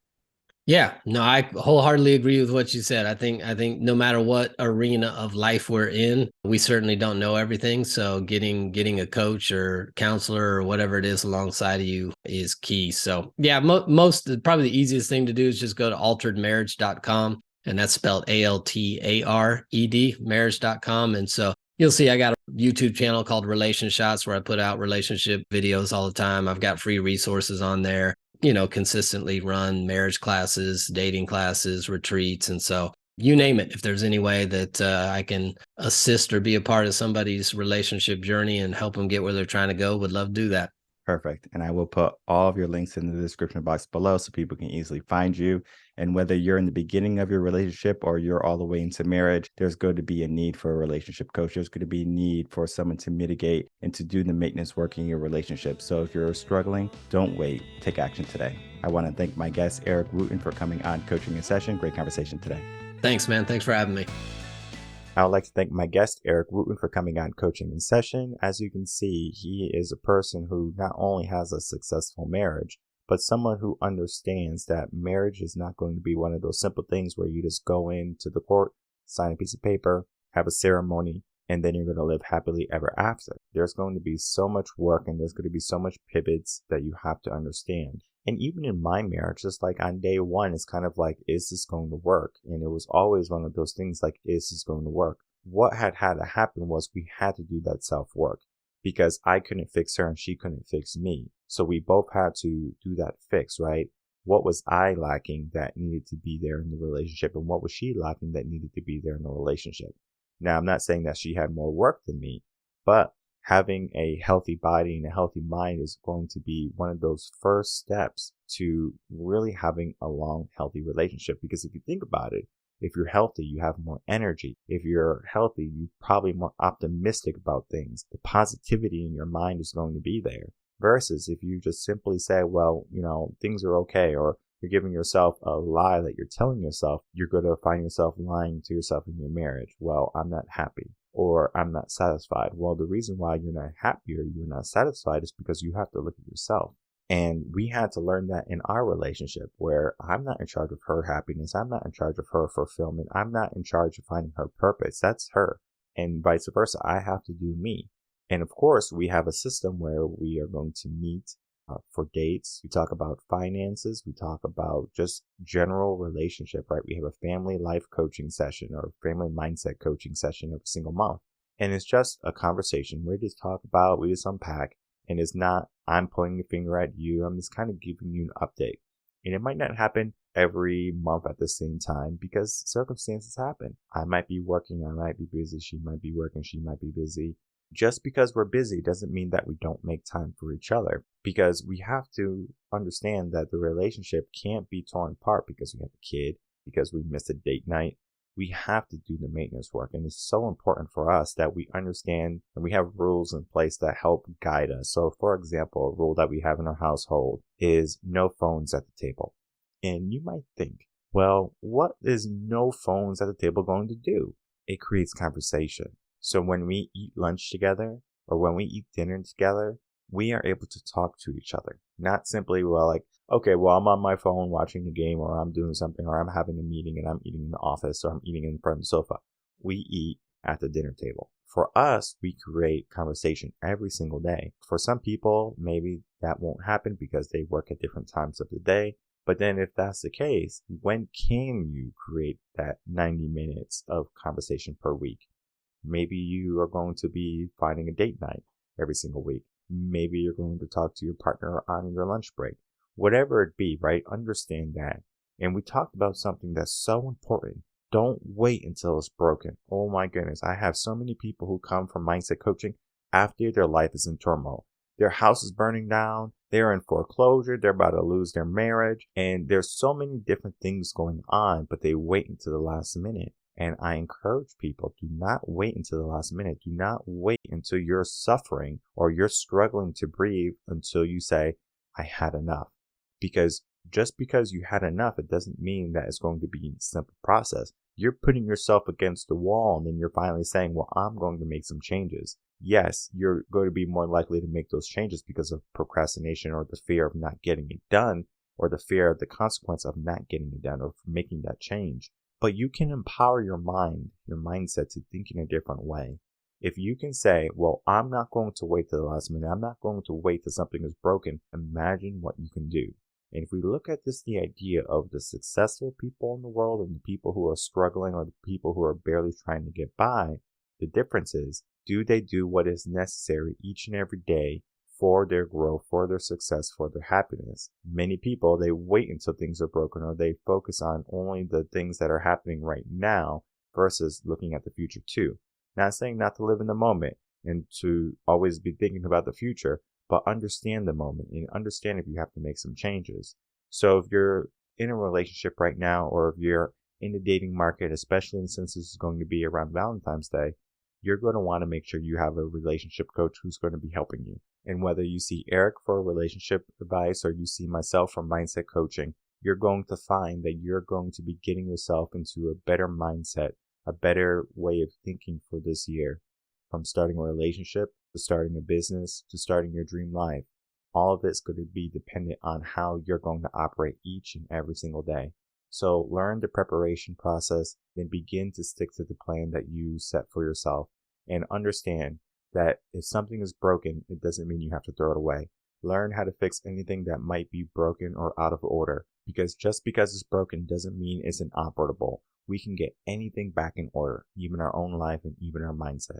Yeah, no, I wholeheartedly agree with what you said. I think no matter what arena of life we're in, we certainly don't know everything. So getting a coach or counselor or whatever it is alongside of you is key. So yeah, probably the easiest thing to do is just go to alteredmarriage.com, and that's spelled ALTARED, marriage.com. And so you'll see I got a YouTube channel called Relation Shots where I put out relationship videos all the time. I've got free resources on there, consistently run marriage classes, dating classes, retreats. And so you name it, if there's any way that I can assist or be a part of somebody's relationship journey and help them get where they're trying to go, would love to do that. Perfect. And I will put all of your links in the description box below so people can easily find you. And whether you're in the beginning of your relationship or you're all the way into marriage, there's going to be a need for a relationship coach. There's going to be a need for someone to mitigate and to do the maintenance work in your relationship. So if you're struggling, don't wait. Take action today. I want to thank my guest, Eric Wooten, for coming on Coaching in Session. Great conversation today. Thanks, man. Thanks for having me. I would like to thank my guest, Eric Wooten, for coming on Coaching in Session. As you can see, he is a person who not only has a successful marriage, but someone who understands that marriage is not going to be one of those simple things where you just go into the court, sign a piece of paper, have a ceremony, and then you're going to live happily ever after. There's going to be so much work, and there's going to be so much pivots that you have to understand. And even in my marriage, just like on day one, it's kind of like, is this going to work? And it was always one of those things like, is this going to work? What had to happen was we had to do that self-work, because I couldn't fix her and she couldn't fix me. So we both had to do that fix, right? What was I lacking that needed to be there in the relationship? And what was she lacking that needed to be there in the relationship? Now, I'm not saying that she had more work than me, but having a healthy body and a healthy mind is going to be one of those first steps to really having a long, healthy relationship. Because if you think about it, if you're healthy, you have more energy. If you're healthy, you're probably more optimistic about things. The positivity in your mind is going to be there. Versus if you just simply say, well, things are okay, or you're giving yourself a lie that you're telling yourself, you're going to find yourself lying to yourself in your marriage. Well, I'm not happy, or I'm not satisfied. Well, the reason why you're not happy or you're not satisfied is because you have to look at yourself. And we had to learn that in our relationship, where I'm not in charge of her happiness. I'm not in charge of her fulfillment. I'm not in charge of finding her purpose. That's her. And vice versa. I have to do me. And of course, we have a system where we are going to meet for dates. We talk about finances. We talk about just general relationship, right? We have a family life coaching session or family mindset coaching session every single month. And it's just a conversation. We just talk about, we just unpack. And it's not, I'm pointing the finger at you. I'm just kind of giving you an update. And it might not happen every month at the same time, because circumstances happen. I might be working. I might be busy. She might be working. She might be busy. Just because we're busy doesn't mean that we don't make time for each other, because we have to understand that the relationship can't be torn apart because we have a kid, because we missed a date night. We have to do the maintenance work. And it's so important for us that we understand and we have rules in place that help guide us. So for example, a rule that we have in our household is no phones at the table. And you might think, well, what is no phones at the table going to do? it creates conversation. So when we eat lunch together or when we eat dinner together, we are able to talk to each other. Not simply, well, like, okay, well, I'm on my phone watching the game, or I'm doing something, or I'm having a meeting and I'm eating in the office, or I'm eating in front of the sofa. We eat at the dinner table. For us, we create conversation every single day. For some people, maybe that won't happen because they work at different times of the day. But then if that's the case, when can you create that 90 minutes of conversation per week? Maybe you are going to be finding a date night every single week. Maybe you're going to talk to your partner on your lunch break. Whatever it be, right? Understand that. And we talked about something that's so important. Don't wait until it's broken. Oh my goodness. I have so many people who come from mindset coaching after their life is in turmoil. Their house is burning down. They're in foreclosure. They're about to lose their marriage. And there's so many different things going on, but they wait until the last minute. And I encourage people, do not wait until the last minute. Do not wait until you're suffering or you're struggling to breathe until you say, I had enough. Because just because you had enough, it doesn't mean that it's going to be a simple process. You're putting yourself against the wall and then you're finally saying, well, I'm going to make some changes. Yes, you're going to be more likely to make those changes because of procrastination or the fear of not getting it done or the fear of the consequence of not getting it done or making that change. But you can empower your mind, your mindset to think in a different way. If you can say, well, I'm not going to wait till the last minute. I'm not going to wait till something is broken. Imagine what you can do. And if we look at this, the idea of the successful people in the world and the people who are struggling or the people who are barely trying to get by, the difference is, do they do what is necessary each and every day for their growth, for their success, for their happiness? Many people, they wait until things are broken or they focus on only the things that are happening right now versus looking at the future too. Not saying not to live in the moment and to always be thinking about the future, but understand the moment and understand if you have to make some changes. So if you're in a relationship right now, or if you're in the dating market, especially since this is going to be around Valentine's Day, you're going to want to make sure you have a relationship coach who's going to be helping you. And whether you see Eric for relationship advice or you see myself for mindset coaching, you're going to find that you're going to be getting yourself into a better mindset, a better way of thinking for this year. From starting a relationship to starting a business to starting your dream life, all of it's going to be dependent on how you're going to operate each and every single day. So learn the preparation process, then begin to stick to the plan that you set for yourself, and understand that if something is broken, it doesn't mean you have to throw it away. Learn how to fix anything that might be broken or out of order, because just because it's broken doesn't mean it's inoperable. We can get anything back in order, even our own life and even our mindset.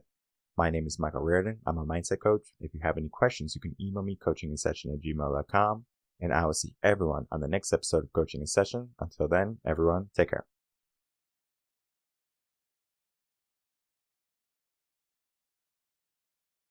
My name is Michael Rearden. I'm a mindset coach. If you have any questions, you can email me coachinginsession@gmail.com, and I will see everyone on the next episode of Coaching in Session. Until then, everyone, take care.